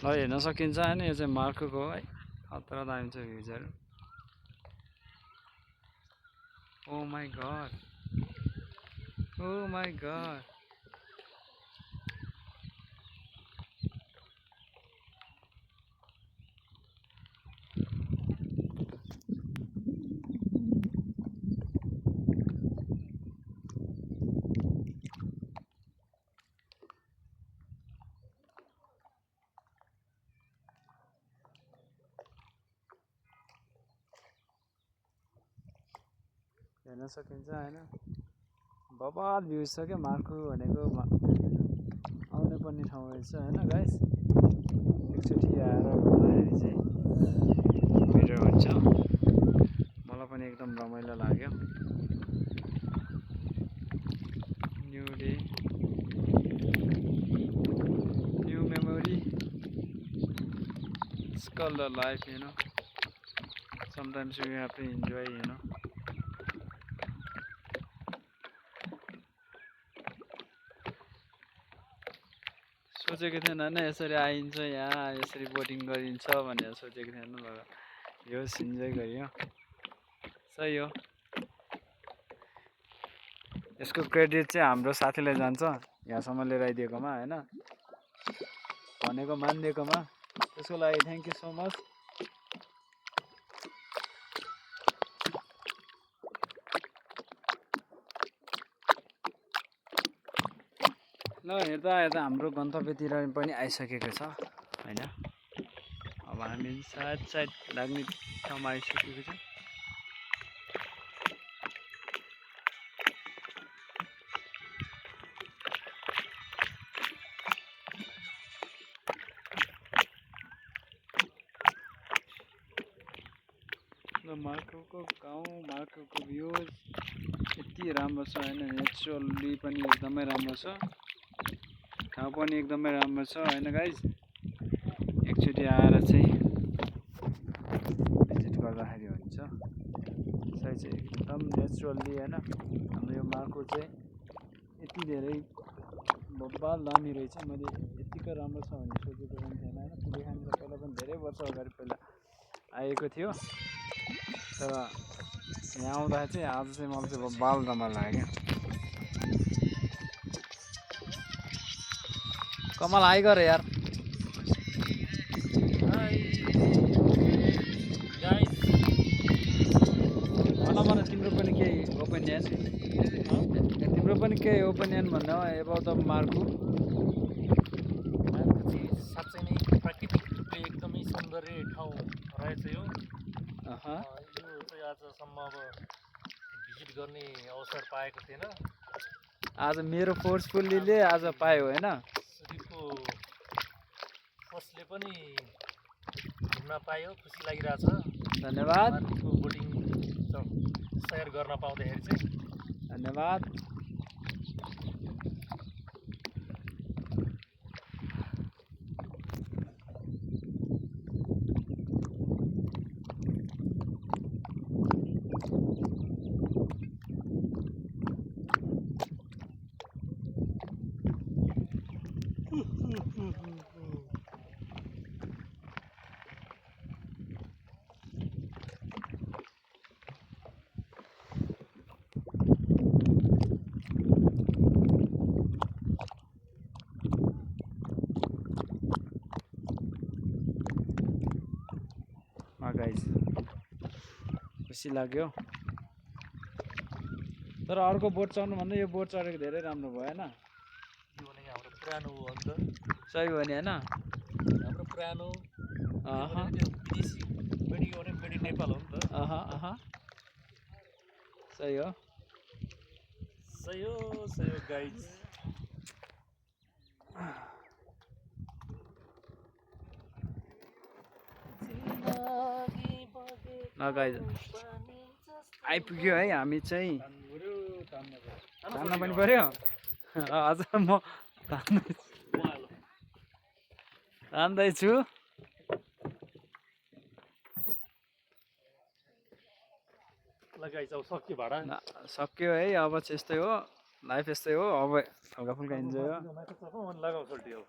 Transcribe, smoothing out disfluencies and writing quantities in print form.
ल हेर्न सकिन्छ हैन यो चाहिँ मार्कोको है खतरा दामी छ भ्युजहरु oh my God oh my God हेर्न सकिन्छ हैन बबाल भ्यू छ के मार्को भनेको आउनै पर्ने ठाउँ रहेछ हैन गाइस एकचोटि आएर भन्दाखेरि चाहिँ बेटर हुन्छ मलाई पनि एकदम रमाइलो लाग्यो new day new memory it's called a life you know sometimes you have to enjoy you know सोचेको थिएन हैन यसरी आइन्छ यहाँ यसरी बोटिङ गरिन्छ भनेर सोचेको थिएन यो इन्जोय गरियो सही हो यसको क्रेडिट चाहिँ हाम्रो साथीलाई जान्छ यहाँसम्म लिएर आइदिएकोमा हैन भनेको मानिदिएकोमा त्यसको लागि थ्यांक यू सो मच ल हेर्दा हेर्दा हाम्रो गन्तव्यतिर पनि आइसकेको छ हैन अब हामी सायद लाग्ने ठाउँमा आइसकेको छ ल मार्कोको गाउँ मार्कोको भ्यूज यति राम्रो छ हैन नेचुरली पनि एकदमै राम्रो छ ठाउँ पनि एकदमै राम्रो छ हैन गाइज एकचोटि आएर चाहिँ भिजिट गर्दाखेरि हुन्छ यसलाई चाहिँ एकदम नेचुरली हैन हाम्रो यो मार्को चाहिँ यति धेरै बब्बाल दामी रहेछ मैले यतिको राम्रो छ भन्ने सोचेको पनि थिएन हैन पुलेखानी त पहिला पनि धेरै वर्ष अगाडि पहिला आएको थियो तर यहाँ आउँदा चाहिँ आज चाहिँ मलाई चाहिँ बब्बाल रमाइलो लाग्यो कमल हाई गर यार भन तिम्रो पनि केही ओपिनियन तिम्रो पनि केही ओपिनियन भन्नु एबाउट द मार्को साँच्चै नै प्राकृतिक रूपले एकदमै सौन्दर्य ठाउँ रहेछ यो चाहिँ आजसम्म अब भिजिट गर्ने अवसर पाएको थिएन आज मेरो फोर्सफुल्लीले आज पायो हैन सुदीपको फोर्सले पनि घुम्न पायो खुसी लागिरहेछ धन्यवाद बोटिङ सेयर गर्न पाउँदाखेरि चाहिँ धन्यवाद गाइस खुसी लाग्यो तर अर्को बोट चढ्नु भन्दा यो बोट चढेको धेरै राम्रो भयो हैन यो भनेको हाम्रो पुरानो हो अन्त सही हो नि हैन हाम्रो पुरानो विदेशी मेडी नेपाल हो नि त सही हो गाइज गाइज आइपुग्यो है हामी चाहिँ तान्न पनि पर्यो आज म तान्दैछु सक्यो है अब चाहिँ यस्तै हो लाइफ यस्तै हो अब हल्का फुल्का इन्जोय हो